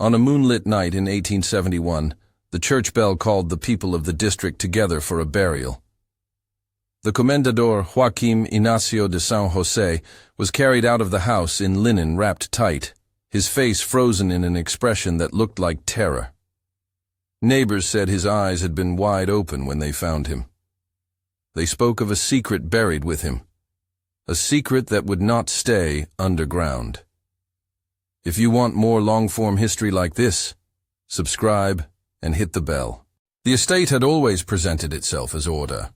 On a moonlit night in 1871, the church bell called the people of the district together for a burial. The Comendador Joaquim Inácio de San José was carried out of the house in linen wrapped tight, his face frozen in an expression that looked like terror. Neighbors said his eyes had been wide open when they found him. They spoke of a secret buried with him, a secret that would not stay underground. If you want more long-form history like this, subscribe and hit the bell. The estate had always presented itself as order.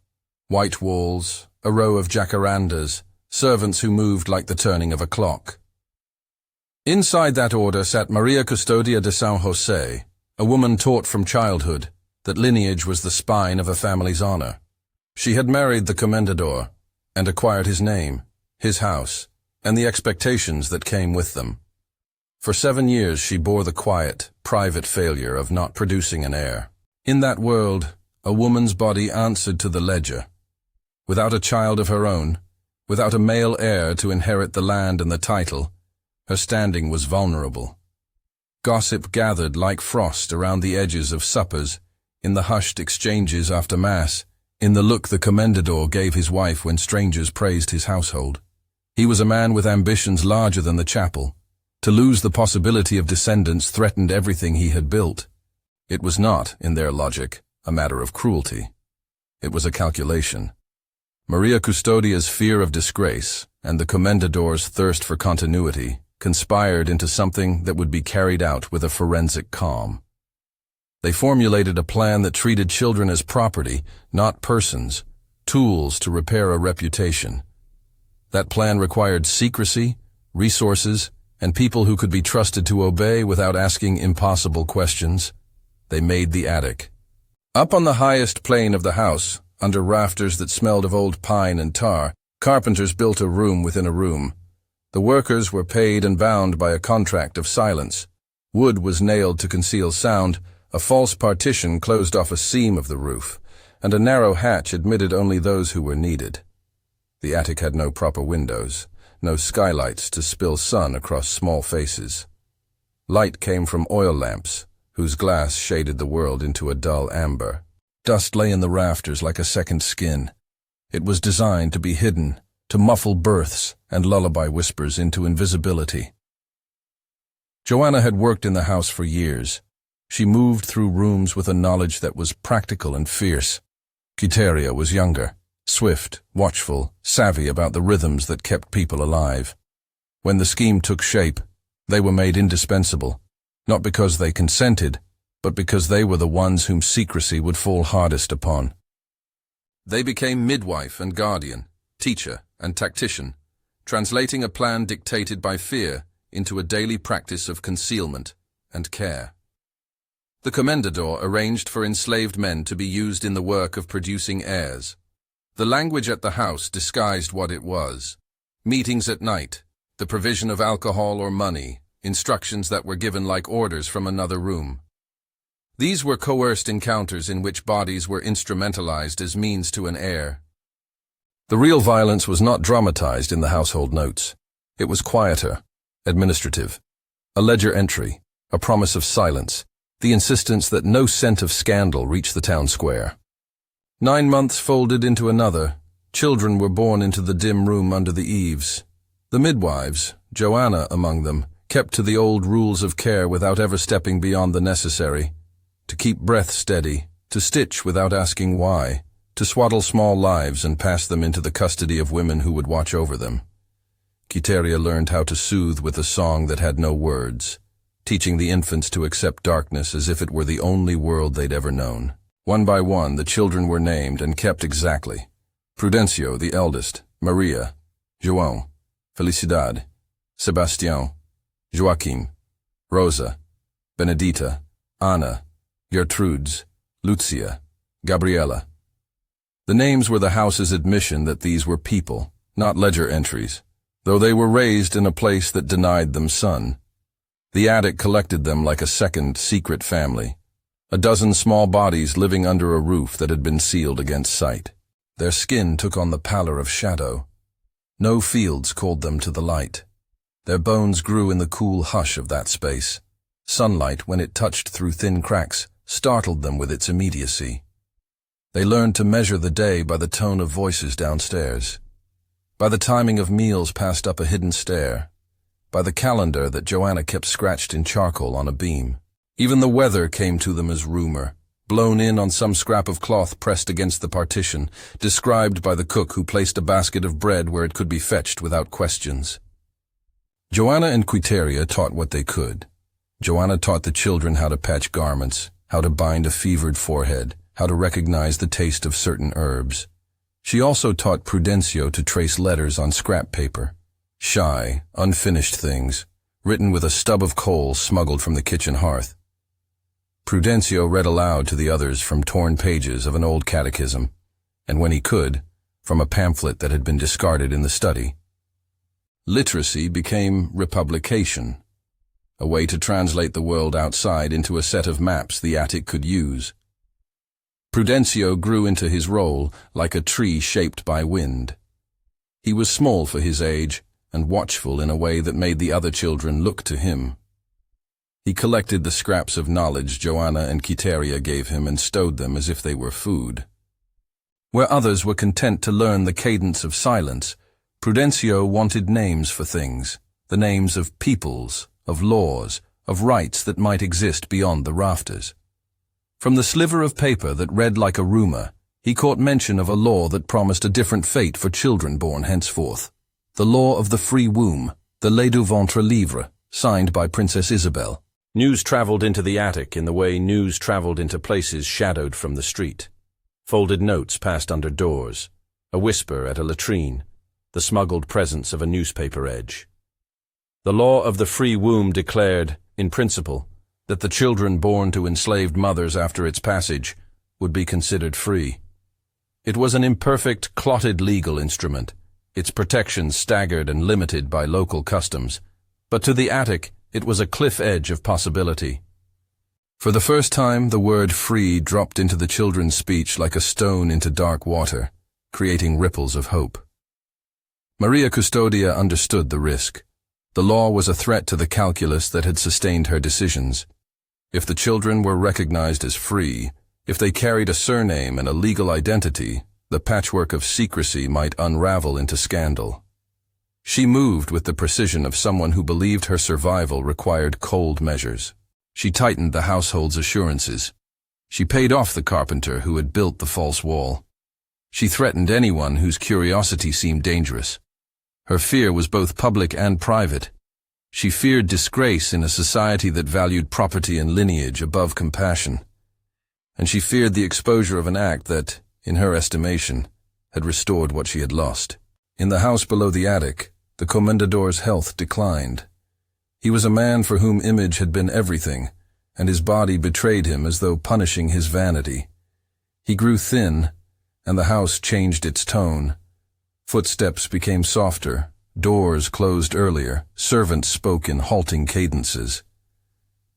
White walls, a row of jacarandas, servants who moved like the turning of a clock. Inside that order sat Maria Custódia de San José, a woman taught from childhood that lineage was the spine of a family's honor. She had married the Comendador and acquired his name, his house, and the expectations that came with them. For 7 years she bore the quiet, private failure of not producing an heir. In that world, a woman's body answered to the ledger. Without a child of her own, without a male heir to inherit the land and the title, her standing was vulnerable. Gossip gathered like frost around the edges of suppers, in the hushed exchanges after Mass, in the look the Comendador gave his wife when strangers praised his household. He was a man with ambitions larger than the chapel. To lose the possibility of descendants threatened everything he had built. It was not, in their logic, a matter of cruelty. It was a calculation. Maria Custódia's fear of disgrace and the Comendador's thirst for continuity conspired into something that would be carried out with a forensic calm. They formulated a plan that treated children as property, not persons, tools to repair a reputation. That plan required secrecy, resources, and people who could be trusted to obey without asking impossible questions. They made the attic. Up on the highest plane of the house, under rafters that smelled of old pine and tar, carpenters built a room within a room. The workers were paid and bound by a contract of silence. Wood was nailed to conceal sound, a false partition closed off a seam of the roof, and a narrow hatch admitted only those who were needed. The attic had no proper windows, no skylights to spill sun across small faces. Light came from oil lamps, whose glass shaded the world into a dull amber. Dust lay in the rafters like a second skin. It was designed to be hidden, to muffle births and lullaby whispers into invisibility. Joanna had worked in the house for years. She moved through rooms with a knowledge that was practical and fierce. Quiteria was younger, swift, watchful, savvy about the rhythms that kept people alive. When the scheme took shape, they were made indispensable, not because they consented, but because they were the ones whom secrecy would fall hardest upon. They became midwife and guardian, teacher and tactician, translating a plan dictated by fear into a daily practice of concealment and care. The Comendador arranged for enslaved men to be used in the work of producing heirs. The language at the house disguised what it was. Meetings at night, the provision of alcohol or money, instructions that were given like orders from another room. These were coerced encounters in which bodies were instrumentalized as means to an heir. The real violence was not dramatized in the household notes. It was quieter, administrative. A ledger entry, a promise of silence, the insistence that no scent of scandal reach the town square. 9 months folded into another. Children were born into the dim room under the eaves. The midwives, Joanna among them, kept to the old rules of care without ever stepping beyond the necessary. To keep breath steady, to stitch without asking why, to swaddle small lives and pass them into the custody of women who would watch over them. Quiteria learned how to soothe with a song that had no words, teaching the infants to accept darkness as if it were the only world they'd ever known. One by one, the children were named and kept exactly. Prudencio, the eldest, Maria, João, Felicidade, Sebastião, Joaquim, Rosa, Benedita, Ana, Gertrudes, Lucia, Gabriela. The names were the house's admission that these were people, not ledger entries, though they were raised in a place that denied them sun. The attic collected them like a second secret family. A dozen small bodies living under a roof that had been sealed against sight. Their skin took on the pallor of shadow. No fields called them to the light. Their bones grew in the cool hush of that space. Sunlight, when it touched through thin cracks, startled them with its immediacy. They learned to measure the day by the tone of voices downstairs, by the timing of meals passed up a hidden stair, by the calendar that Joanna kept scratched in charcoal on a beam. Even the weather came to them as rumor, blown in on some scrap of cloth pressed against the partition, described by the cook who placed a basket of bread where it could be fetched without questions. Joanna and Quiteria taught what they could. Joanna taught the children how to patch garments, how to bind a fevered forehead, how to recognize the taste of certain herbs. She also taught Prudencio to trace letters on scrap paper, shy, unfinished things, written with a stub of coal smuggled from the kitchen hearth. Prudencio read aloud to the others from torn pages of an old catechism, and when he could, from a pamphlet that had been discarded in the study. Literacy became republication, a way to translate the world outside into a set of maps the attic could use. Prudencio grew into his role like a tree shaped by wind. He was small for his age and watchful in a way that made the other children look to him. He collected the scraps of knowledge Joanna and Quiteria gave him and stowed them as if they were food. Where others were content to learn the cadence of silence, Prudencio wanted names for things, the names of peoples, of laws, of rights that might exist beyond the rafters. From the sliver of paper that read like a rumor, he caught mention of a law that promised a different fate for children born henceforth. The law of the free womb, the lait du ventre libre, signed by Princess Isabel. News traveled into the attic in the way news traveled into places shadowed from the street. Folded notes passed under doors, a whisper at a latrine, the smuggled presence of a newspaper edge. The law of the free womb declared, in principle, that the children born to enslaved mothers after its passage would be considered free. It was an imperfect, clotted legal instrument, its protections staggered and limited by local customs, but to the attic it was a cliff edge of possibility. For the first time, the word free dropped into the children's speech like a stone into dark water, creating ripples of hope. Maria Custódia understood the risk. The law was a threat to the calculus that had sustained her decisions. If the children were recognized as free, if they carried a surname and a legal identity, the patchwork of secrecy might unravel into scandal. She moved with the precision of someone who believed her survival required cold measures. She tightened the household's assurances. She paid off the carpenter who had built the false wall. She threatened anyone whose curiosity seemed dangerous. Her fear was both public and private. She feared disgrace in a society that valued property and lineage above compassion. And she feared the exposure of an act that, in her estimation, had restored what she had lost. In the house below the attic, the Comendador's health declined. He was a man for whom image had been everything, and his body betrayed him as though punishing his vanity. He grew thin, and the house changed its tone. Footsteps became softer, doors closed earlier, servants spoke in halting cadences.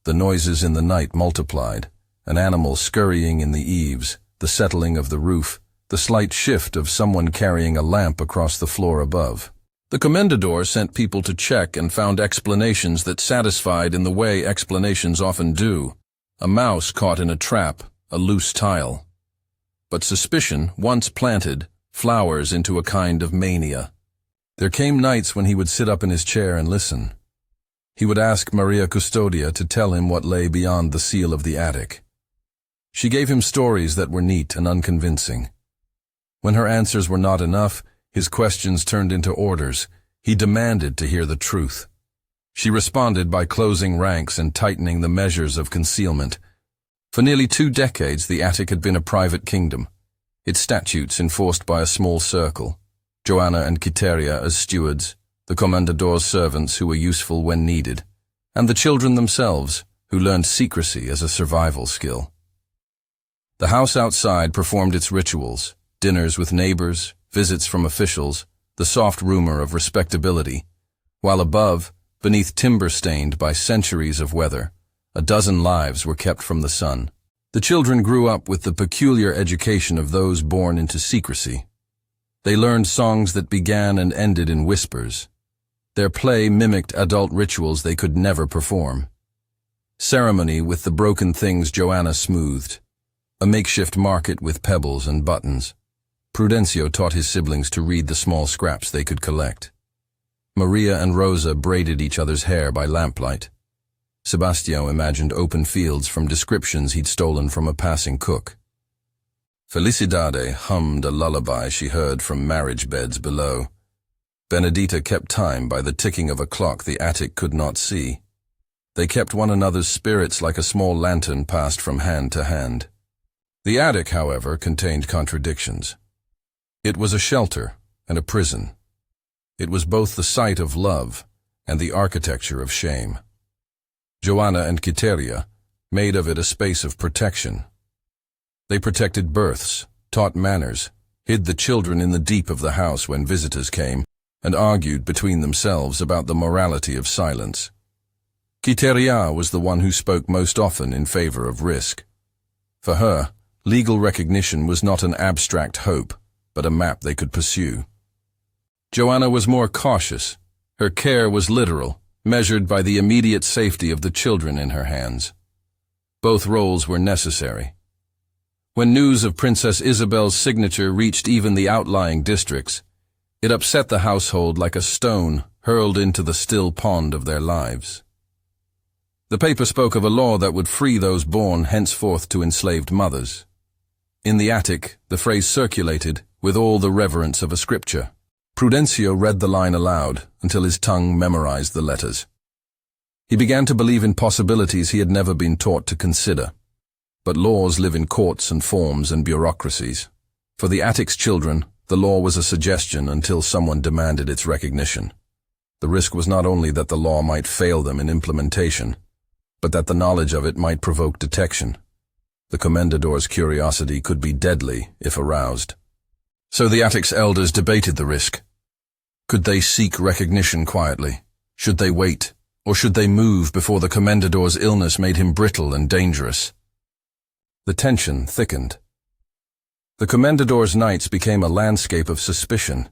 The noises in the night multiplied, an animal scurrying in the eaves, the settling of the roof, the slight shift of someone carrying a lamp across the floor above. The Comendador sent people to check and found explanations that satisfied in the way explanations often do. A mouse caught in a trap, a loose tile. But suspicion, once planted, flowers into a kind of mania. There came nights when he would sit up in his chair and listen. He would ask Maria Custódia to tell him what lay beyond the seal of the attic. She gave him stories that were neat and unconvincing. When her answers were not enough, his questions turned into orders. He demanded to hear the truth. She responded by closing ranks and tightening the measures of concealment. For nearly 2 decades, the attic had been a private kingdom, its statutes enforced by a small circle. Joanna and Quiteria as stewards, the Comendador's servants who were useful when needed, and the children themselves, who learned secrecy as a survival skill. The house outside performed its rituals, dinners with neighbors, visits from officials, the soft rumor of respectability, while above, beneath timber stained by centuries of weather, a dozen lives were kept from the sun. The children grew up with the peculiar education of those born into secrecy. They learned songs that began and ended in whispers. Their play mimicked adult rituals they could never perform. Ceremony with the broken things Joanna smoothed. A makeshift market with pebbles and buttons. Prudencio taught his siblings to read the small scraps they could collect. Maria and Rosa braided each other's hair by lamplight. Sebastião imagined open fields from descriptions he'd stolen from a passing cook. Felicidade hummed a lullaby she heard from marriage beds below. Benedita kept time by the ticking of a clock the attic could not see. They kept one another's spirits like a small lantern passed from hand to hand. The attic, however, contained contradictions. It was a shelter and a prison. It was both the site of love and the architecture of shame. Joanna and Quiteria made of it a space of protection. They protected births, taught manners, hid the children in the deep of the house when visitors came, and argued between themselves about the morality of silence. Quiteria was the one who spoke most often in favor of risk. For her, legal recognition was not an abstract hope, but a map they could pursue. Joanna was more cautious. Her care was literal, measured by the immediate safety of the children in her hands. Both roles were necessary. When news of Princess Isabel's signature reached even the outlying districts, it upset the household like a stone hurled into the still pond of their lives. The paper spoke of a law that would free those born henceforth to enslaved mothers. In the attic, the phrase circulated with all the reverence of a scripture. Prudencio read the line aloud until his tongue memorized the letters. He began to believe in possibilities he had never been taught to consider. But laws live in courts and forms and bureaucracies. For the attic's children, the law was a suggestion until someone demanded its recognition. The risk was not only that the law might fail them in implementation, but that the knowledge of it might provoke detection. The Comendador's curiosity could be deadly if aroused. So the attic's elders debated the risk. Could they seek recognition quietly? Should they wait? Or should they move before the Comendador's illness made him brittle and dangerous? The tension thickened. The Comendador's nights became a landscape of suspicion.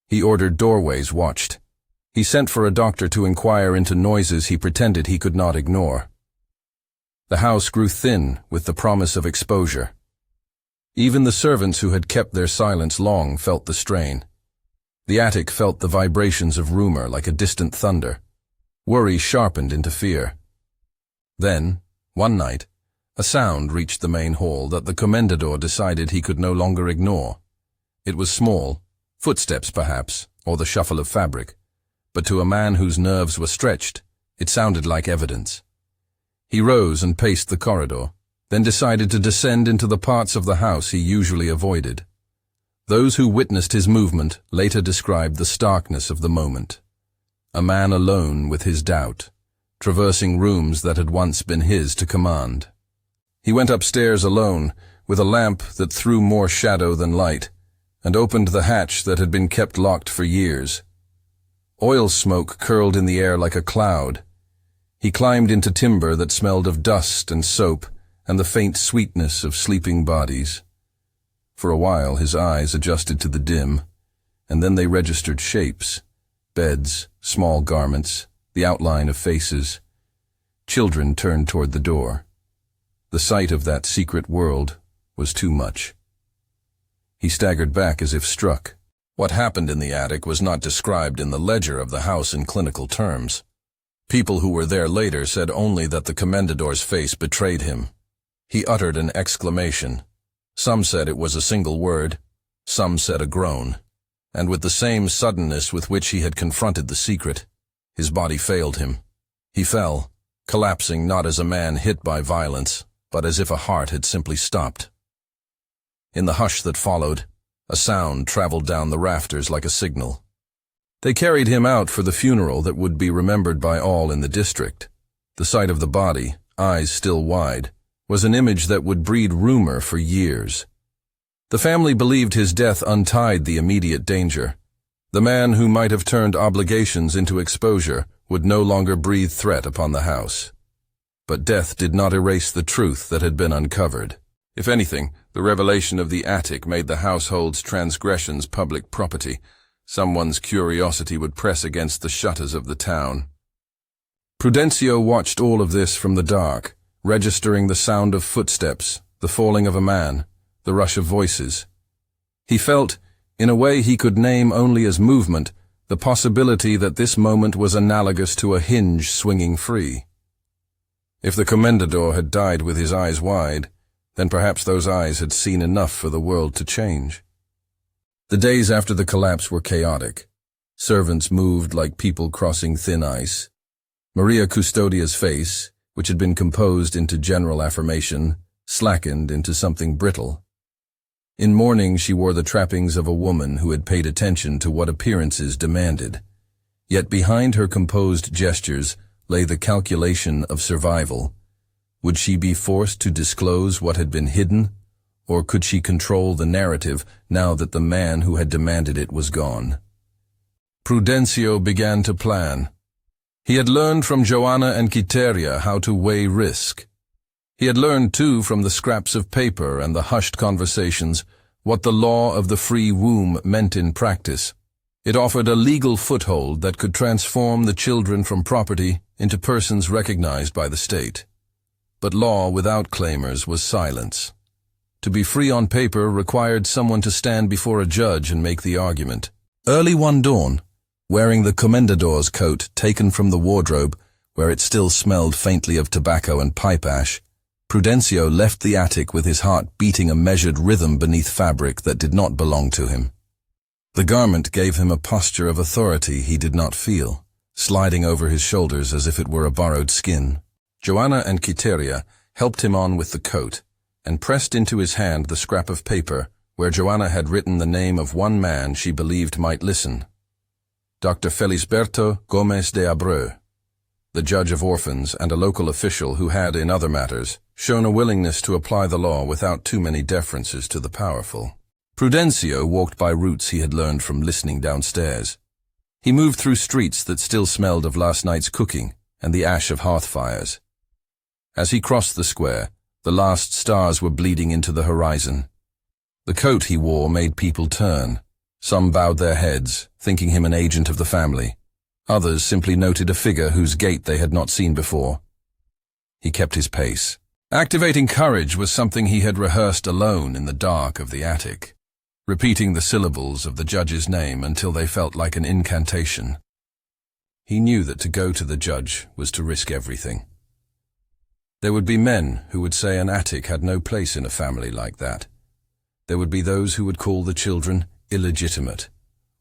He ordered doorways watched. He sent for a doctor to inquire into noises he pretended he could not ignore. The house grew thin with the promise of exposure. Even the servants who had kept their silence long felt the strain. The attic felt the vibrations of rumor like a distant thunder. Worry sharpened into fear. Then, one night, a sound reached the main hall that the Comendador decided he could no longer ignore. It was small, footsteps perhaps, or the shuffle of fabric, but to a man whose nerves were stretched, it sounded like evidence. He rose and paced the corridor, then decided to descend into the parts of the house he usually avoided. Those who witnessed his movement later described the starkness of the moment. A man alone with his doubt, traversing rooms that had once been his to command. He went upstairs alone, with a lamp that threw more shadow than light, and opened the hatch that had been kept locked for years. Oil smoke curled in the air like a cloud. He climbed into timber that smelled of dust and soap, and the faint sweetness of sleeping bodies. For a while his eyes adjusted to the dim, and then they registered shapes, beds, small garments, the outline of faces. Children turned toward the door. The sight of that secret world was too much. He staggered back as if struck. What happened in the attic was not described in the ledger of the house in clinical terms. People who were there later said only that the Comendador's face betrayed him. He uttered an exclamation. Some said it was a single word, some said a groan. And with the same suddenness with which he had confronted the secret, his body failed him. He fell, collapsing not as a man hit by violence, but as if a heart had simply stopped. In the hush that followed, a sound traveled down the rafters like a signal. They carried him out for the funeral that would be remembered by all in the district. The sight of the body, eyes still wide, was an image that would breed rumor for years. The family believed his death untied the immediate danger. The man who might have turned obligations into exposure would no longer breathe threat upon the house. But death did not erase the truth that had been uncovered. If anything, the revelation of the attic made the household's transgressions public property. Someone's curiosity would press against the shutters of the town. Prudencio watched all of this from the dark, registering the sound of footsteps, the falling of a man, the rush of voices. He felt, in a way he could name only as movement, the possibility that this moment was analogous to a hinge swinging free. If the Comendador had died with his eyes wide, then perhaps those eyes had seen enough for the world to change. The days after the collapse were chaotic. Servants moved like people crossing thin ice. Maria Custodia's face, which had been composed into general affirmation, slackened into something brittle. In mourning she wore the trappings of a woman who had paid attention to what appearances demanded. Yet behind her composed gestures lay the calculation of survival. Would she be forced to disclose what had been hidden, or could she control the narrative now that the man who had demanded it was gone? Prudencio began to plan. He had learned from Joanna and Quiteria how to weigh risk. He had learned, too, from the scraps of paper and the hushed conversations, what the law of the free womb meant in practice. It offered a legal foothold that could transform the children from property into persons recognized by the state. But law without claimers was silence. To be free on paper required someone to stand before a judge and make the argument. Early one dawn, wearing the Comendador's coat taken from the wardrobe, where it still smelled faintly of tobacco and pipe ash, Prudencio left the attic with his heart beating a measured rhythm beneath fabric that did not belong to him. The garment gave him a posture of authority he did not feel, sliding over his shoulders as if it were a borrowed skin. Joanna and Quiteria helped him on with the coat, and pressed into his hand the scrap of paper where Joanna had written the name of one man she believed might listen. Dr. Felisberto Gomez de Abreu, the judge of orphans and a local official who had, in other matters, shown a willingness to apply the law without too many deferences to the powerful. Prudencio walked by routes he had learned from listening downstairs. He moved through streets that still smelled of last night's cooking and the ash of hearth fires. As he crossed the square, the last stars were bleeding into the horizon. The coat he wore made people turn. Some bowed their heads, thinking him an agent of the family. Others simply noted a figure whose gait they had not seen before. He kept his pace. Activating courage was something he had rehearsed alone in the dark of the attic, repeating the syllables of the judge's name until they felt like an incantation. He knew that to go to the judge was to risk everything. There would be men who would say an attic had no place in a family like that. There would be those who would call the children illegitimate,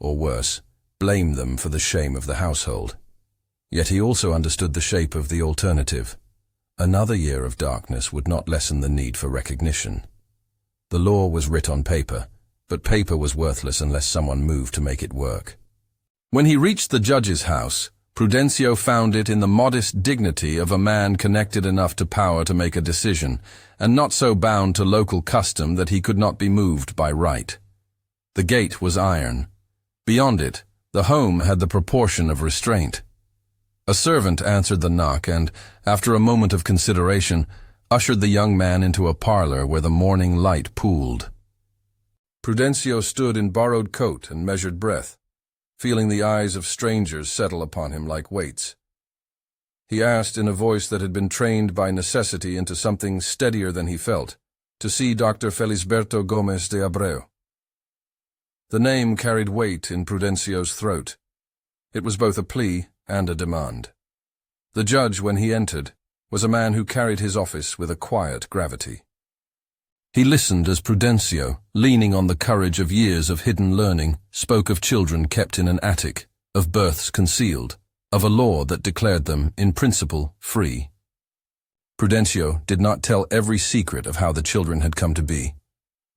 or worse, blame them for the shame of the household. Yet he also understood the shape of the alternative. Another year of darkness would not lessen the need for recognition. The law was writ on paper, but paper was worthless unless someone moved to make it work. When he reached the judge's house, Prudencio found it in the modest dignity of a man connected enough to power to make a decision, and not so bound to local custom that he could not be moved by right. The gate was iron. Beyond it, the home had the proportion of restraint. A servant answered the knock and, after a moment of consideration, ushered the young man into a parlor where the morning light pooled. Prudencio stood in borrowed coat and measured breath, feeling the eyes of strangers settle upon him like weights. He asked in a voice that had been trained by necessity into something steadier than he felt, to see Dr. Felisberto Gomez de Abreu. The name carried weight in Prudencio's throat. It was both a plea and a demand. The judge, when he entered, was a man who carried his office with a quiet gravity. He listened as Prudencio, leaning on the courage of years of hidden learning, spoke of children kept in an attic, of births concealed, of a law that declared them, in principle, free. Prudencio did not tell every secret of how the children had come to be.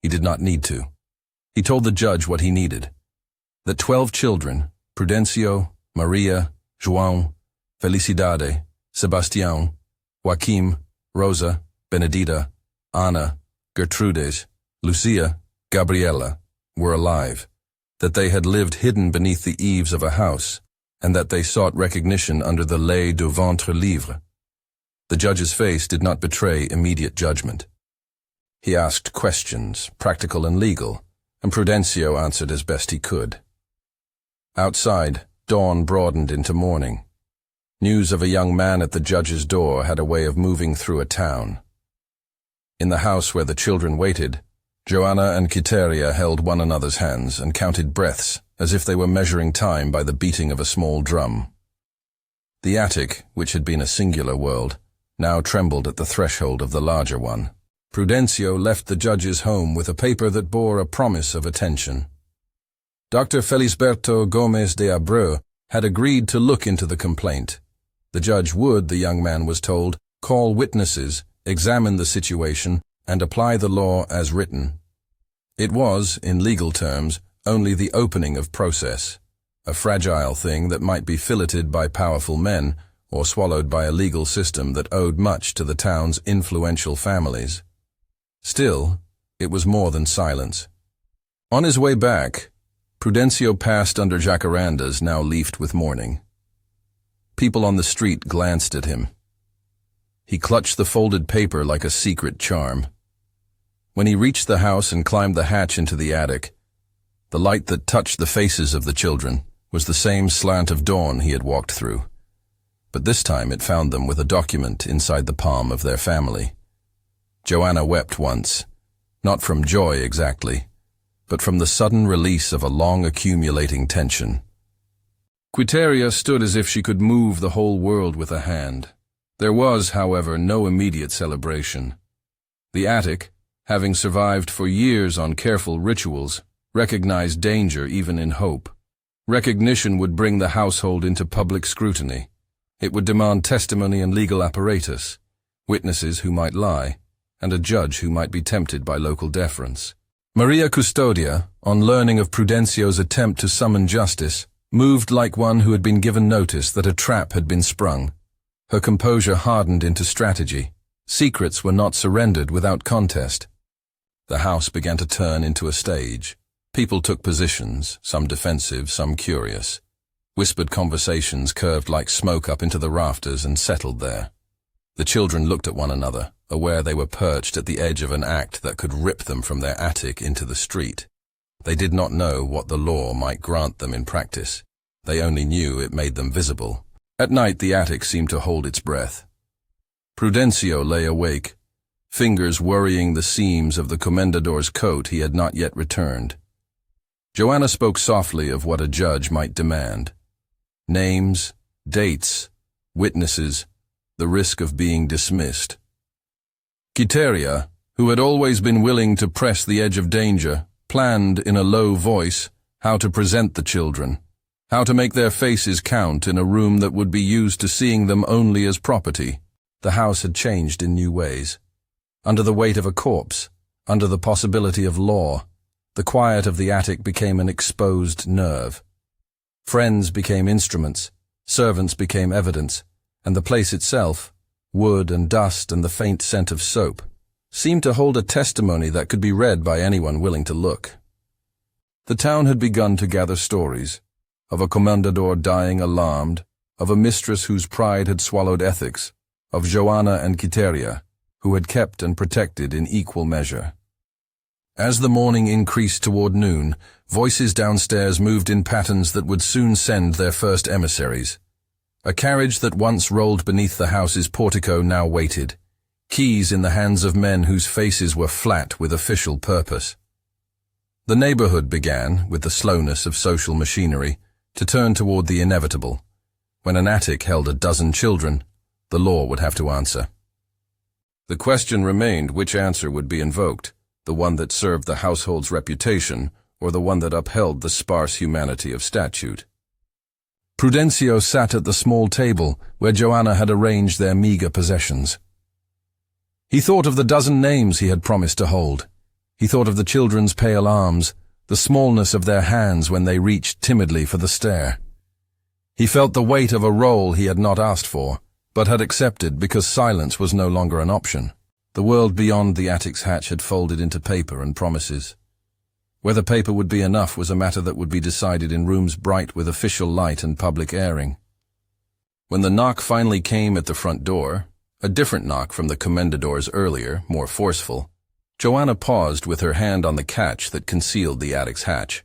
He did not need to. He told the judge what he needed. That 12 children, Prudencio, Maria, João, Felicidade, Sebastião, Joaquim, Rosa, Benedita, Ana, Gertrudes, Lucia, Gabriela, were alive, that they had lived hidden beneath the eaves of a house, and that they sought recognition under the ley du ventre libre. The judge's face did not betray immediate judgment. He asked questions, practical and legal, and Prudencio answered as best he could. Outside, dawn broadened into morning. News of a young man at the judge's door had a way of moving through a town. In the house where the children waited, Joanna and Quiteria held one another's hands and counted breaths as if they were measuring time by the beating of a small drum. The attic, which had been a singular world, now trembled at the threshold of the larger one. Prudencio left the judge's home with a paper that bore a promise of attention. Dr. Felisberto Gomez de Abreu had agreed to look into the complaint. The judge would, the young man was told, call witnesses, examine the situation, and apply the law as written. It was, in legal terms, only the opening of process, a fragile thing that might be filleted by powerful men or swallowed by a legal system that owed much to the town's influential families. Still, it was more than silence. On his way back, Prudencio passed under jacarandas now leafed with mourning. People on the street glanced at him. He clutched the folded paper like a secret charm. When he reached the house and climbed the hatch into the attic, the light that touched the faces of the children was the same slant of dawn he had walked through. But this time it found them with a document inside the palm of their family. Joanna wept once, not from joy exactly, but from the sudden release of a long-accumulating tension. Quiteria stood as if she could move the whole world with a hand. There was, however, no immediate celebration. The attic, having survived for years on careful rituals, recognized danger even in hope. Recognition would bring the household into public scrutiny. It would demand testimony and legal apparatus, witnesses who might lie, and a judge who might be tempted by local deference. Maria Custódia, on learning of Prudencio's attempt to summon justice, moved like one who had been given notice that a trap had been sprung. Her composure hardened into strategy. Secrets were not surrendered without contest. The house began to turn into a stage. People took positions, some defensive, some curious. Whispered conversations curved like smoke up into the rafters and settled there. The children looked at one another, aware they were perched at the edge of an act that could rip them from their attic into the street. They did not know what the law might grant them in practice. They only knew it made them visible. At night the attic seemed to hold its breath. Prudencio lay awake, fingers worrying the seams of the Comendador's coat he had not yet returned. Joanna spoke softly of what a judge might demand. Names, dates, witnesses, the risk of being dismissed. Quiteria, who had always been willing to press the edge of danger, planned in a low voice how to present the children, how to make their faces count in a room that would be used to seeing them only as property. The house had changed in new ways. Under the weight of a corpse, under the possibility of law, the quiet of the attic became an exposed nerve. Friends became instruments, servants became evidence, and the place itself, wood and dust and the faint scent of soap, seemed to hold a testimony that could be read by anyone willing to look. The town had begun to gather stories, of a Comendador dying alarmed, of a mistress whose pride had swallowed ethics, of Joanna and Quiteria, who had kept and protected in equal measure. As the morning increased toward noon, voices downstairs moved in patterns that would soon send their first emissaries. A carriage that once rolled beneath the house's portico now waited, keys in the hands of men whose faces were flat with official purpose. The neighborhood began, with the slowness of social machinery, to turn toward the inevitable. When an attic held a dozen children, the law would have to answer. The question remained which answer would be invoked, the one that served the household's reputation or the one that upheld the sparse humanity of statute. Prudencio sat at the small table where Joanna had arranged their meager possessions. He thought of the dozen names he had promised to hold. He thought of the children's pale arms, the smallness of their hands when they reached timidly for the stair. He felt the weight of a role he had not asked for, but had accepted because silence was no longer an option. The world beyond the attic's hatch had folded into paper and promises. Whether paper would be enough was a matter that would be decided in rooms bright with official light and public airing. When the knock finally came at the front door, a different knock from the Comendador's earlier, more forceful, Joanna paused with her hand on the catch that concealed the attic's hatch.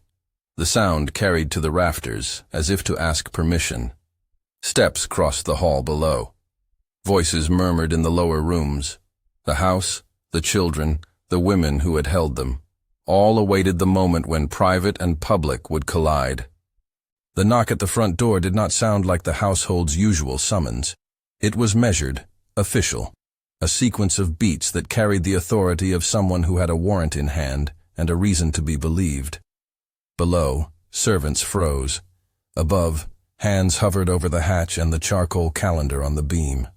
The sound carried to the rafters, as if to ask permission. Steps crossed the hall below. Voices murmured in the lower rooms. The house, the children, the women who had held them, all awaited the moment when private and public would collide. The knock at the front door did not sound like the household's usual summons. It was measured, official, a sequence of beats that carried the authority of someone who had a warrant in hand and a reason to be believed. Below, servants froze. Above, hands hovered over the hatch and the charcoal calendar on the beam.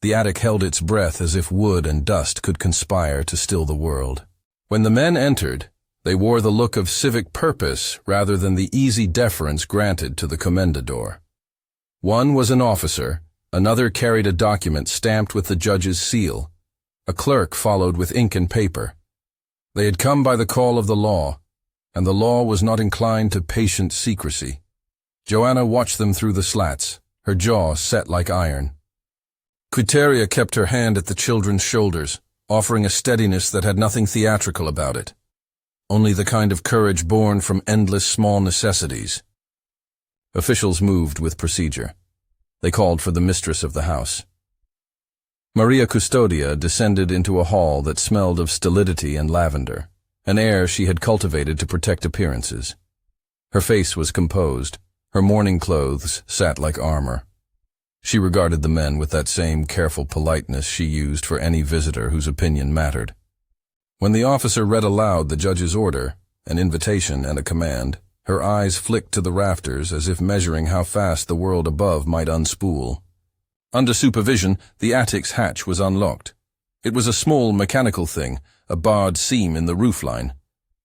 The attic held its breath as if wood and dust could conspire to still the world. When the men entered, they wore the look of civic purpose rather than the easy deference granted to the Comendador. One was an officer, another carried a document stamped with the judge's seal. A clerk followed with ink and paper. They had come by the call of the law, and the law was not inclined to patient secrecy. Joanna watched them through the slats, her jaw set like iron. Quiteria kept her hand at the children's shoulders, offering a steadiness that had nothing theatrical about it, only the kind of courage born from endless small necessities. Officials moved with procedure. They called for the mistress of the house. Maria Custódia descended into a hall that smelled of stolidity and lavender, an air she had cultivated to protect appearances. Her face was composed, her mourning clothes sat like armor. She regarded the men with that same careful politeness she used for any visitor whose opinion mattered. When the officer read aloud the judge's order, an invitation and a command, her eyes flicked to the rafters as if measuring how fast the world above might unspool. Under supervision, the attic's hatch was unlocked. It was a small mechanical thing, a barred seam in the roofline.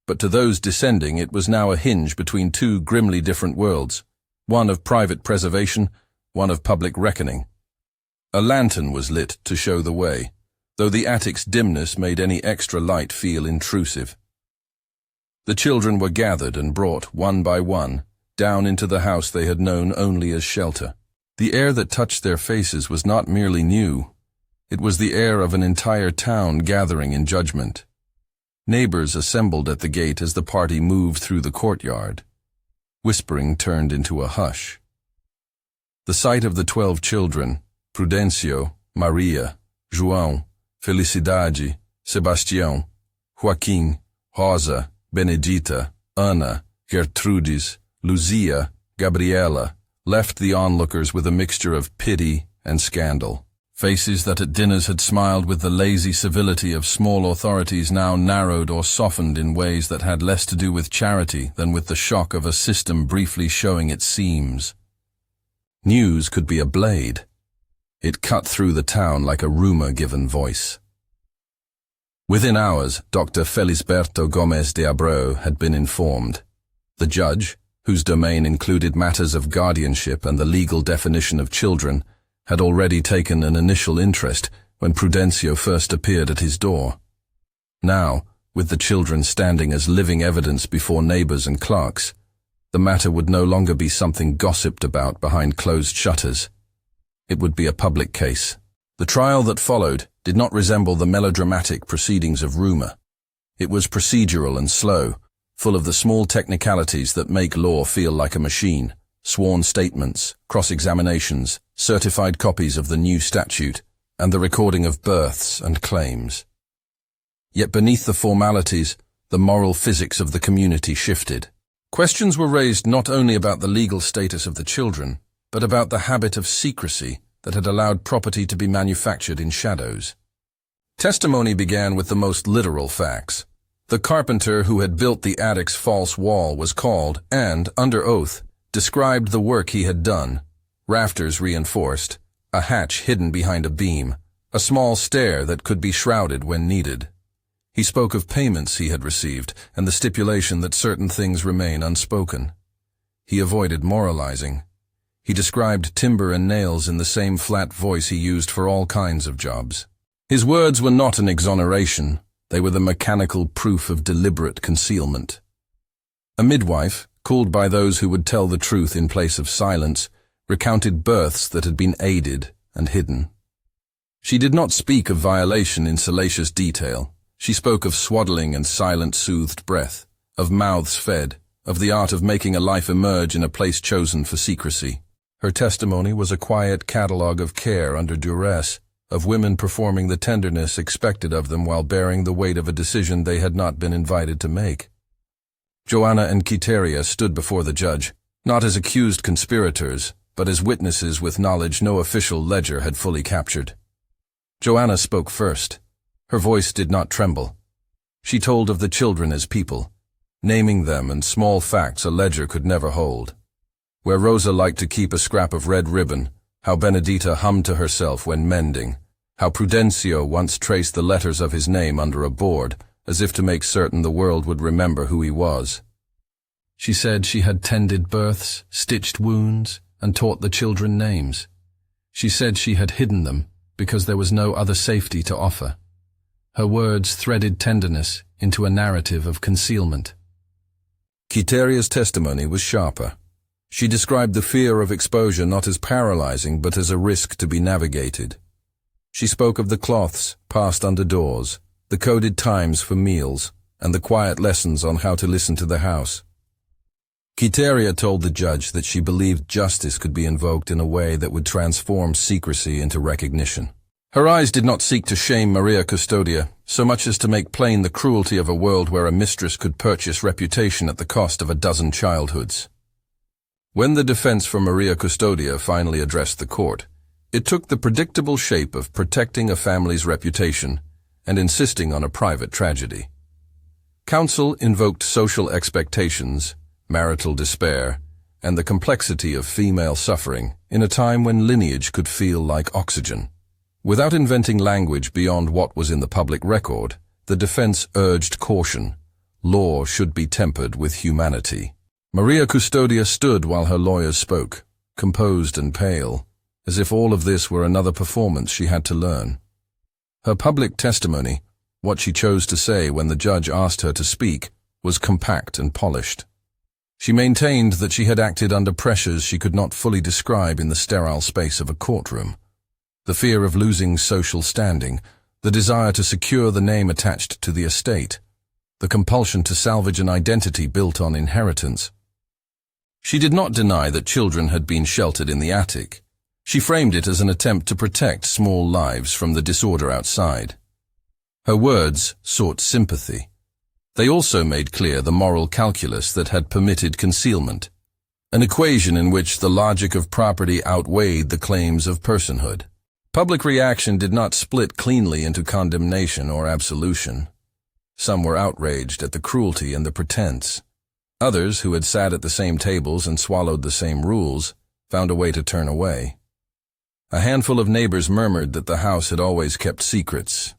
But to those descending it was now a hinge between two grimly different worlds, one of private preservation, one of public reckoning. A lantern was lit to show the way, though the attic's dimness made any extra light feel intrusive. The children were gathered and brought, one by one, down into the house they had known only as shelter. The air that touched their faces was not merely new. It was the air of an entire town gathering in judgment. Neighbors assembled at the gate as the party moved through the courtyard. Whispering turned into a hush. The sight of the 12 children, Prudencio, Maria, João, Felicidade, Sebastião, Joaquim, Rosa, Benedita, Ana, Gertrudis, Luzia, Gabriela, left the onlookers with a mixture of pity and scandal. Faces that at dinners had smiled with the lazy civility of small authorities now narrowed or softened in ways that had less to do with charity than with the shock of a system briefly showing its seams. News could be a blade. It cut through the town like a rumor given voice. Within hours, Dr. Felisberto Gomes de Abreu had been informed. The judge, whose domain included matters of guardianship and the legal definition of children, had already taken an initial interest when Prudencio first appeared at his door. Now, with the children standing as living evidence before neighbors and clerks, the matter would no longer be something gossiped about behind closed shutters. It would be a public case. The trial that followed did not resemble the melodramatic proceedings of rumor. It was procedural and slow, full of the small technicalities that make law feel like a machine: sworn statements, cross-examinations, certified copies of the new statute, and the recording of births and claims. Yet beneath the formalities, the moral physics of the community shifted. Questions were raised not only about the legal status of the children, but about the habit of secrecy that had allowed property to be manufactured in shadows. Testimony began with the most literal facts. The carpenter who had built the attic's false wall was called and, under oath, described the work he had done: rafters reinforced, a hatch hidden behind a beam, a small stair that could be shrouded when needed. He spoke of payments he had received and the stipulation that certain things remain unspoken. He avoided moralizing. He described timber and nails in the same flat voice he used for all kinds of jobs. His words were not an exoneration. They were the mechanical proof of deliberate concealment. A midwife, called by those who would tell the truth in place of silence, recounted births that had been aided and hidden. She did not speak of violation in salacious detail. She spoke of swaddling and silent soothed breath, of mouths fed, of the art of making a life emerge in a place chosen for secrecy. Her testimony was a quiet catalogue of care under duress, of women performing the tenderness expected of them while bearing the weight of a decision they had not been invited to make. Joanna and Quiteria stood before the judge, not as accused conspirators, but as witnesses with knowledge no official ledger had fully captured. Joanna spoke first. Her voice did not tremble. She told of the children as people, naming them and small facts a ledger could never hold. Where Rosa liked to keep a scrap of red ribbon, how Benedita hummed to herself when mending, how Prudencio once traced the letters of his name under a board, as if to make certain the world would remember who he was. She said she had tended births, stitched wounds, and taught the children names. She said she had hidden them because there was no other safety to offer. Her words threaded tenderness into a narrative of concealment. Quiteria's testimony was sharper. She described the fear of exposure not as paralyzing but as a risk to be navigated. She spoke of the cloths passed under doors, the coded times for meals, and the quiet lessons on how to listen to the house. Quiteria told the judge that she believed justice could be invoked in a way that would transform secrecy into recognition. Her eyes did not seek to shame Maria Custódia, so much as to make plain the cruelty of a world where a mistress could purchase reputation at the cost of a dozen childhoods. When the defense for Maria Custódia finally addressed the court, it took the predictable shape of protecting a family's reputation and insisting on a private tragedy. Counsel invoked social expectations, marital despair, and the complexity of female suffering in a time when lineage could feel like oxygen. Without inventing language beyond what was in the public record, the defense urged caution. Law should be tempered with humanity. Maria Custódia stood while her lawyers spoke, composed and pale, as if all of this were another performance she had to learn. Her public testimony, what she chose to say when the judge asked her to speak, was compact and polished. She maintained that she had acted under pressures she could not fully describe in the sterile space of a courtroom. The fear of losing social standing, the desire to secure the name attached to the estate, the compulsion to salvage an identity built on inheritance. She did not deny that children had been sheltered in the attic. She framed it as an attempt to protect small lives from the disorder outside. Her words sought sympathy. They also made clear the moral calculus that had permitted concealment, an equation in which the logic of property outweighed the claims of personhood. Public reaction did not split cleanly into condemnation or absolution. Some were outraged at the cruelty and the pretense. Others, who had sat at the same tables and swallowed the same rules, found a way to turn away. A handful of neighbors murmured that the house had always kept secrets.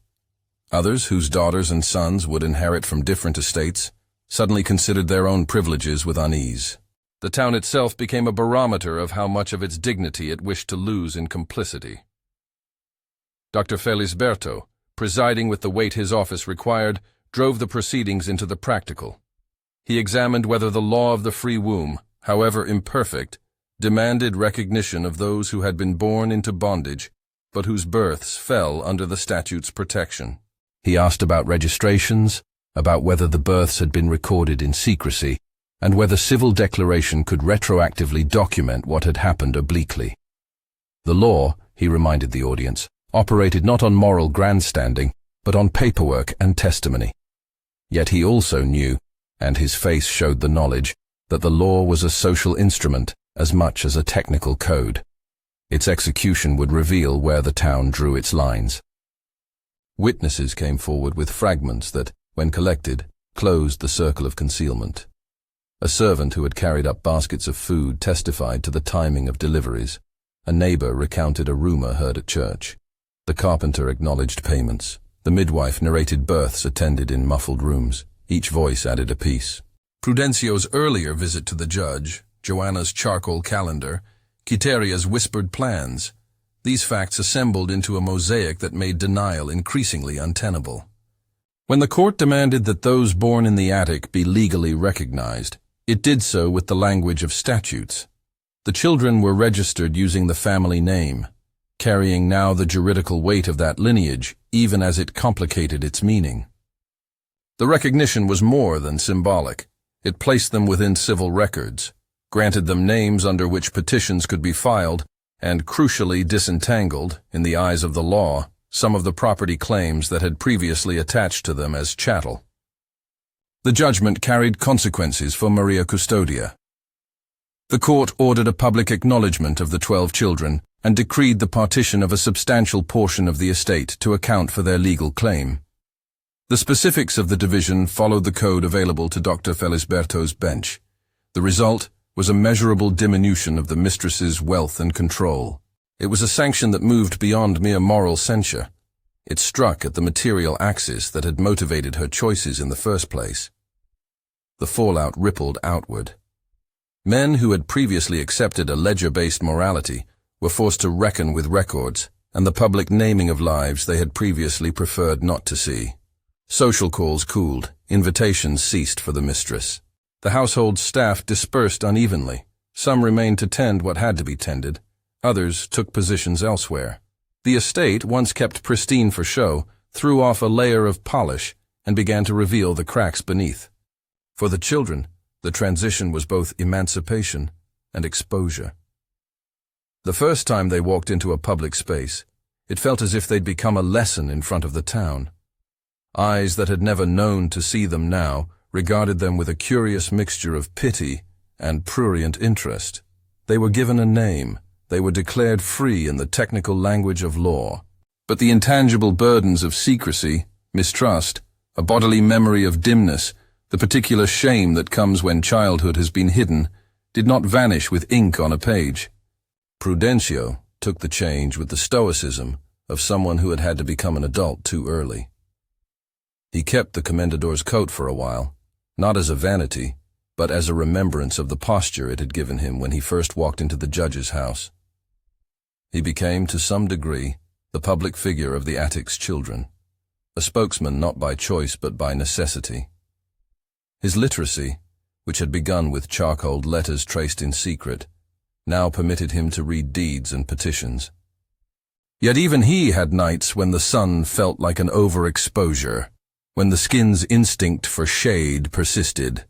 Others, whose daughters and sons would inherit from different estates, suddenly considered their own privileges with unease. The town itself became a barometer of how much of its dignity it wished to lose in complicity. Dr. Felisberto, presiding with the weight his office required, drove the proceedings into the practical. He examined whether the law of the free womb, however imperfect, demanded recognition of those who had been born into bondage, but whose births fell under the statute's protection. He asked about registrations, about whether the births had been recorded in secrecy, and whether civil declaration could retroactively document what had happened obliquely. The law, he reminded the audience, operated not on moral grandstanding, but on paperwork and testimony. Yet he also knew, and his face showed the knowledge, that the law was a social instrument as much as a technical code. Its execution would reveal where the town drew its lines. Witnesses came forward with fragments that, when collected, closed the circle of concealment. A servant who had carried up baskets of food testified to the timing of deliveries. A neighbor recounted a rumor heard at church. The carpenter acknowledged payments. The midwife narrated births attended in muffled rooms. Each voice added a piece. Prudencio's earlier visit to the judge, Joanna's charcoal calendar, Quiteria's whispered plans. These facts assembled into a mosaic that made denial increasingly untenable. When the court demanded that those born in the attic be legally recognized, it did so with the language of statutes. The children were registered using the family name, carrying now the juridical weight of that lineage, even as it complicated its meaning. The recognition was more than symbolic. It placed them within civil records, granted them names under which petitions could be filed, and crucially disentangled, in the eyes of the law, some of the property claims that had previously attached to them as chattel. The judgment carried consequences for Maria Custódia. The court ordered a public acknowledgement of the 12 children and decreed the partition of a substantial portion of the estate to account for their legal claim. The specifics of the division followed the code available to Dr. Felisberto's bench. The result was a measurable diminution of the mistress's wealth and control. It was a sanction that moved beyond mere moral censure. It struck at the material axis that had motivated her choices in the first place. The fallout rippled outward. Men who had previously accepted a ledger-based morality were forced to reckon with records and the public naming of lives they had previously preferred not to see. Social calls cooled, invitations ceased for the mistress. The household staff dispersed unevenly. Some remained to tend what had to be tended. Others took positions elsewhere. The estate, once kept pristine for show, threw off a layer of polish and began to reveal the cracks beneath. For the children, the transition was both emancipation and exposure. The first time they walked into a public space, it felt as if they'd become a lesson in front of the town. Eyes that had never known to see them now regarded them with a curious mixture of pity and prurient interest. They were given a name. They were declared free in the technical language of law. But the intangible burdens of secrecy, mistrust, a bodily memory of dimness, the particular shame that comes when childhood has been hidden, did not vanish with ink on a page. Prudencio took the change with the stoicism of someone who had had to become an adult too early. He kept the Comendador's coat for a while, not as a vanity, but as a remembrance of the posture it had given him when he first walked into the judge's house. He became, to some degree, the public figure of the attic's children, a spokesman not by choice but by necessity. His literacy, which had begun with charcoaled letters traced in secret, now permitted him to read deeds and petitions. Yet even he had nights when the sun felt like an overexposure, when the skin's instinct for shade persisted.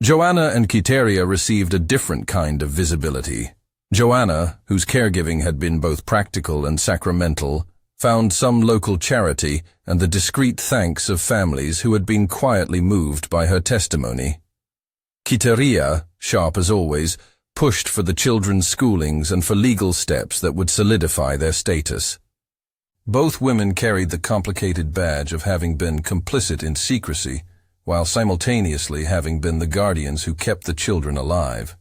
Joanna and Quiteria received a different kind of visibility. Joanna, whose caregiving had been both practical and sacramental, found some local charity and the discreet thanks of families who had been quietly moved by her testimony. Quiteria, sharp as always, pushed for the children's schoolings and for legal steps that would solidify their status. Both women carried the complicated badge of having been complicit in secrecy, while simultaneously having been the guardians who kept the children alive.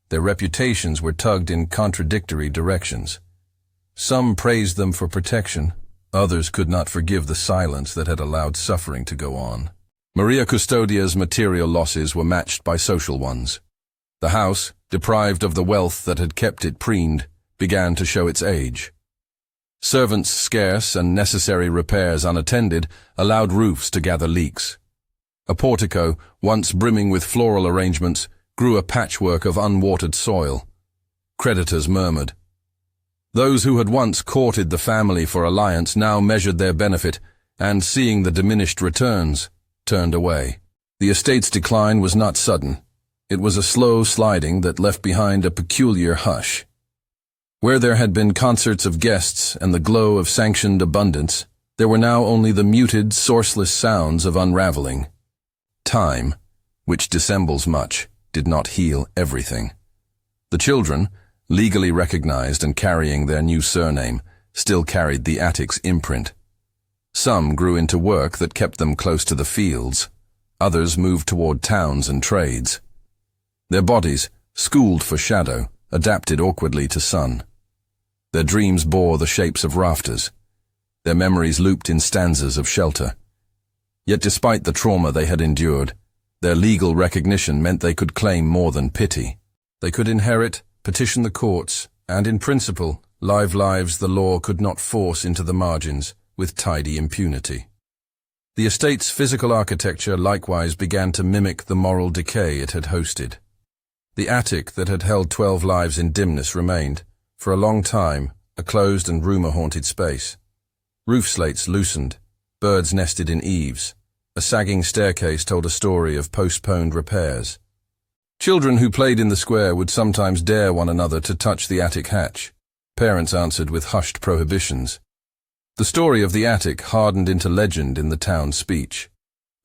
Their reputations were tugged in contradictory directions. Some praised them for protection, others could not forgive the silence that had allowed suffering to go on. Maria Custódia's material losses were matched by social ones. The house, deprived of the wealth that had kept it preened, began to show its age. Servants scarce and necessary repairs unattended allowed roofs to gather leaks. A portico, once brimming with floral arrangements, grew a patchwork of unwatered soil. Creditors murmured. Those who had once courted the family for alliance now measured their benefit, and, seeing the diminished returns, turned away. The estate's decline was not sudden. It was a slow sliding that left behind a peculiar hush. Where there had been concerts of guests and the glow of sanctioned abundance, there were now only the muted, sourceless sounds of unraveling. Time, which dissembles much, did not heal everything. The children, legally recognized and carrying their new surname, still carried the attic's imprint. Some grew into work that kept them close to the fields. Others moved toward towns and trades. Their bodies, schooled for shadow, adapted awkwardly to sun. Their dreams bore the shapes of rafters. Their memories looped in stanzas of shelter. Yet despite the trauma they had endured, their legal recognition meant they could claim more than pity. They could inherit, petition the courts, and in principle, live lives the law could not force into the margins with tidy impunity. The estate's physical architecture likewise began to mimic the moral decay it had hosted. The attic that had held 12 lives in dimness remained, for a long time, a closed and rumor-haunted space. Roof slates loosened, birds nested in eaves. A sagging staircase told a story of postponed repairs. Children who played in the square would sometimes dare one another to touch the attic hatch. Parents answered with hushed prohibitions. The story of the attic hardened into legend in the town speech,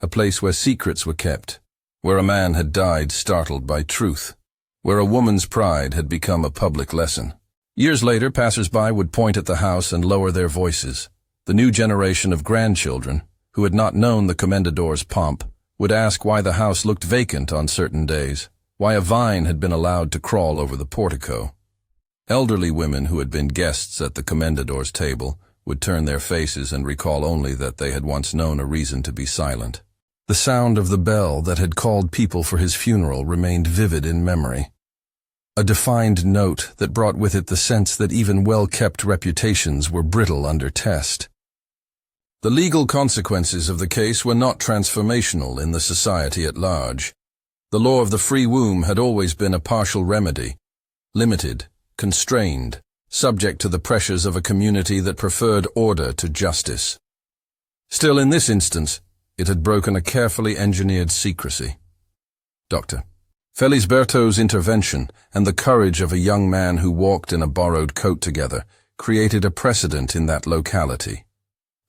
a place where secrets were kept, where a man had died startled by truth, where a woman's pride had become a public lesson. Years later, passers-by would point at the house and lower their voices. The new generation of grandchildren, who had not known the Comendador's pomp, would ask why the house looked vacant on certain days, why a vine had been allowed to crawl over the portico. Elderly women who had been guests at the Comendador's table would turn their faces and recall only that they had once known a reason to be silent. The sound of the bell that had called people for his funeral remained vivid in memory. A defined note that brought with it the sense that even well-kept reputations were brittle under test. The legal consequences of the case were not transformational in the society at large. The law of the free womb had always been a partial remedy, limited, constrained, subject to the pressures of a community that preferred order to justice. Still, in this instance, it had broken a carefully engineered secrecy. Dr. Felisberto's intervention and the courage of a young man who walked in a borrowed coat together created a precedent in that locality.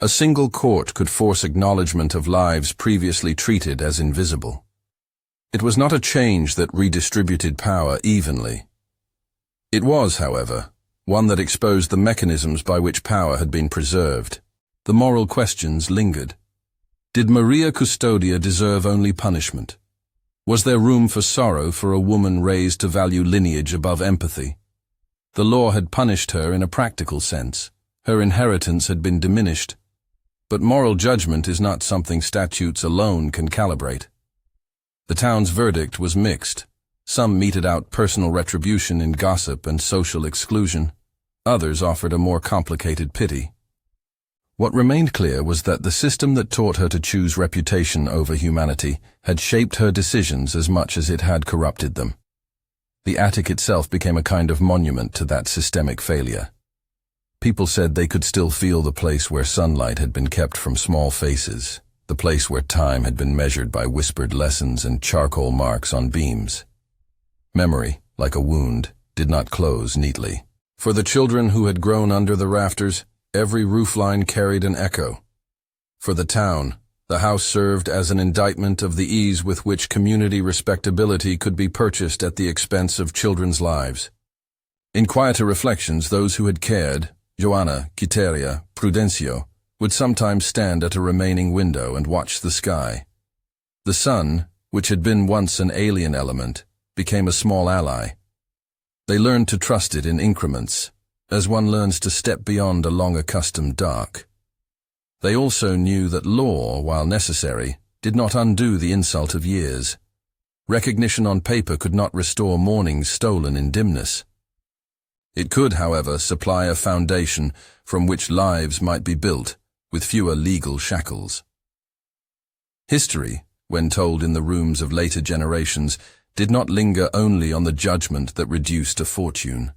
A single court could force acknowledgement of lives previously treated as invisible. It was not a change that redistributed power evenly. It was, however, one that exposed the mechanisms by which power had been preserved. The moral questions lingered. Did Maria Custódia deserve only punishment? Was there room for sorrow for a woman raised to value lineage above empathy? The law had punished her in a practical sense. Her inheritance had been diminished. But moral judgment is not something statutes alone can calibrate. The town's verdict was mixed. Some meted out personal retribution in gossip and social exclusion. Others offered a more complicated pity. What remained clear was that the system that taught her to choose reputation over humanity had shaped her decisions as much as it had corrupted them. The attic itself became a kind of monument to that systemic failure. People said they could still feel the place where sunlight had been kept from small faces, the place where time had been measured by whispered lessons and charcoal marks on beams. Memory, like a wound, did not close neatly. For the children who had grown under the rafters, every roofline carried an echo. For the town, the house served as an indictment of the ease with which community respectability could be purchased at the expense of children's lives. In quieter reflections, those who had cared, Joanna, Quiteria, Prudencio, would sometimes stand at a remaining window and watch the sky. The sun, which had been once an alien element, became a small ally. They learned to trust it in increments, as one learns to step beyond a long-accustomed dark. They also knew that law, while necessary, did not undo the insult of years. Recognition on paper could not restore mornings stolen in dimness. It could, however, supply a foundation from which lives might be built, with fewer legal shackles. History, when told in the rooms of later generations, did not linger only on the judgment that reduced a fortune.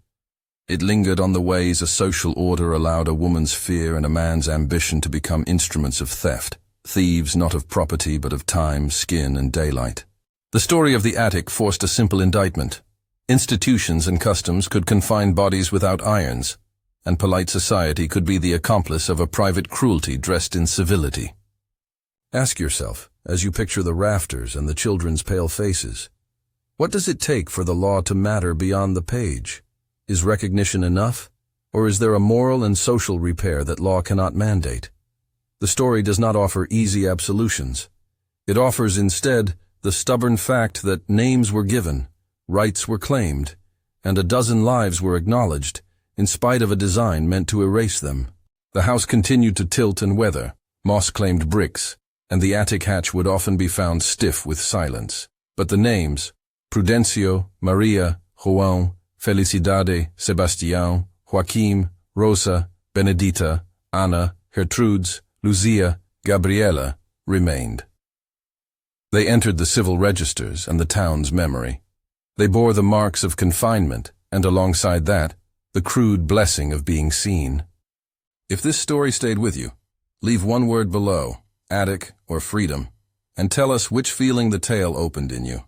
It lingered on the ways a social order allowed a woman's fear and a man's ambition to become instruments of theft, thieves not of property but of time, skin, and daylight. The story of the attic forced a simple indictment. Institutions and customs could confine bodies without irons, and polite society could be the accomplice of a private cruelty dressed in civility. Ask yourself, as you picture the rafters and the children's pale faces, what does it take for the law to matter beyond the page? Is recognition enough, or is there a moral and social repair that law cannot mandate? The story does not offer easy absolutions. It offers instead the stubborn fact that names were given, rights were claimed, and a dozen lives were acknowledged, in spite of a design meant to erase them. The house continued to tilt and weather, moss-claimed bricks, and the attic hatch would often be found stiff with silence. But the names, Prudencio, Maria, João, Felicidade, Sebastião, Joaquim, Rosa, Benedita, Ana, Gertrudes, Lucia, Gabriela, remained. They entered the civil registers and the town's memory. They bore the marks of confinement, and alongside that, the crude blessing of being seen. If this story stayed with you, leave one word below, attic or freedom, and tell us which feeling the tale opened in you.